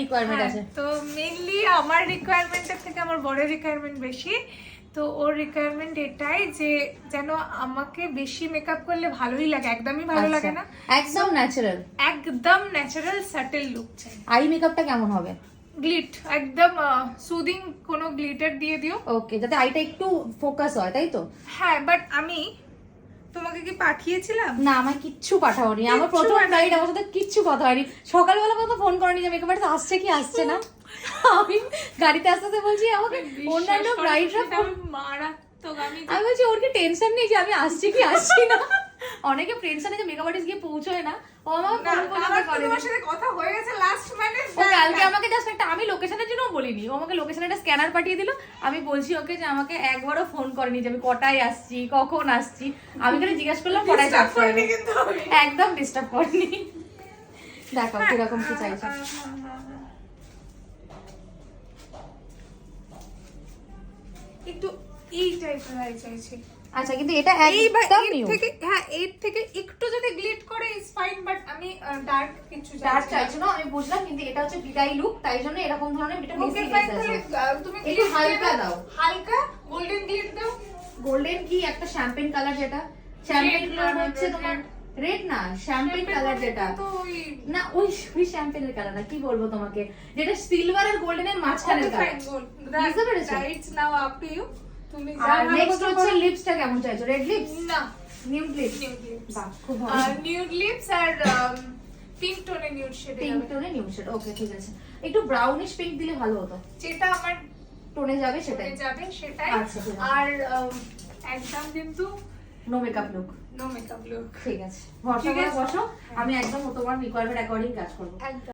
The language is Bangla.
রিকোয়ারমেন্ট আছে? তো মেইনলি আমার রিকোয়ারমেন্টের থেকে আমার বড়ের রিকোয়ারমেন্ট বেশি। তো ওর রিকোয়ারমেন্ট এটাই যে যেন আমাকে বেশি মেকআপ করলে ভালোই লাগে, একদমই ভালো লাগে না, একদম ন্যাচারাল, একদম ন্যাচারাল সাটেল লুক চাই। আই মেকআপটা কেমন হবে? গ্লিট, একদম সুদিং কোনো গ্লিটার দিয়ে দিও। ওকে, যাতে আইটা একটু ফোকাস হয়, তাই তো? হ্যাঁ, বাট আমি তোমাকে কি পাঠিয়েছিলাম? না, আমার কিচ্ছু পাঠাওনি। আমার প্রথম ব্রাইড, আমার সাথে কিচ্ছু কথা হয়নি। সকালবেলা কত ফোন করনি যে মেকআপ আর্টিস্ট আসছে কি আসছে না। আমি গাড়িতে আসতে আসতে বলছি আমাকে অন্যান্য ব্রাইডরা মারাত্মক। আমি বলছি ওর কি টেনশন নেই যে আমি আসছি কি আসছি না। অনেকে টেনশনে যে মেকআপ আর্টিস্ট গিয়ে পৌঁছয় না, ও আমাকে ফোন করে তোমার সাথে কথা হয়ে গেছে লাস্ট মানে ও কালকে আমাকে জাস্ট একটা, আমি লোকেশনের জন্য বলিনি, ও আমাকে লোকেশনের একটা স্ক্যানার পাঠিয়ে দিল। আমি বলছি ওকে যে আমাকে একবারও ফোন করেনি যে আমি কটায় আসছি, কখন আসছি। আমি খালি জিজ্ঞেস করলাম কটায় আসছি, একদম ডিস্টার্ব করিনি। দেখো কিরকম কি চাইছো। একটু এই টাইপের আই চাইছি। আচ্ছা, কিন্তু এটা একদম নিউ। এর থেকে একটু যদি গ্লিট করে ইজ ফাইন, বাট আমি ডার্ক কিছু ডার্ক চাইছো না, আমি বুঝলাম, কিন্তু এটা হচ্ছে বিদায় লুক, তাই জন্য এরকম ধরনের এটা বেশি আছে। তুমি একটু হালকা দাও, হালকা গোল্ডেন গ্লিট দাও। গোল্ডেন কি একটা শ্যাম্পেন কালার, যেটা শ্যাম্পেন কালার হচ্ছে তোমার রেড না, শ্যাম্পেন কালার যেটা, তো ওই না ওই শ্যাম্পেনের কালার না, কি বলবো তোমাকে, যেটা সিলভার আর গোল্ডেনের মাঝখানের কালার। বুঝতে পেরেছো? Rights now up to you. তুমি আর নেক্সট হচ্ছে লিপসটা কেমন চাইছো? রেড লিপস না নিউড লিপস? Nude lips. বাহ, খুব ভালো। নিউড লিপস আর পিঙ্ক টোনে নিউড শেড। পিঙ্ক টোনে নিউড শেড, ওকে ঠিক আছে। একটু ব্রাউনিশ পিঙ্ক দিলে ভালো হতো, যেটা আমার টোনে যাবে সেটাই। সেটাই। আচ্ছা, ঠিক আছে। আর একদম কিন্তু no makeup look. No makeup look. ঠিক আছে, ভরসা করে বসো, আমি একদম তোমার রিকোয়ারমেন্ট অ্যাকর্ডিং কাজ করবো। একদম।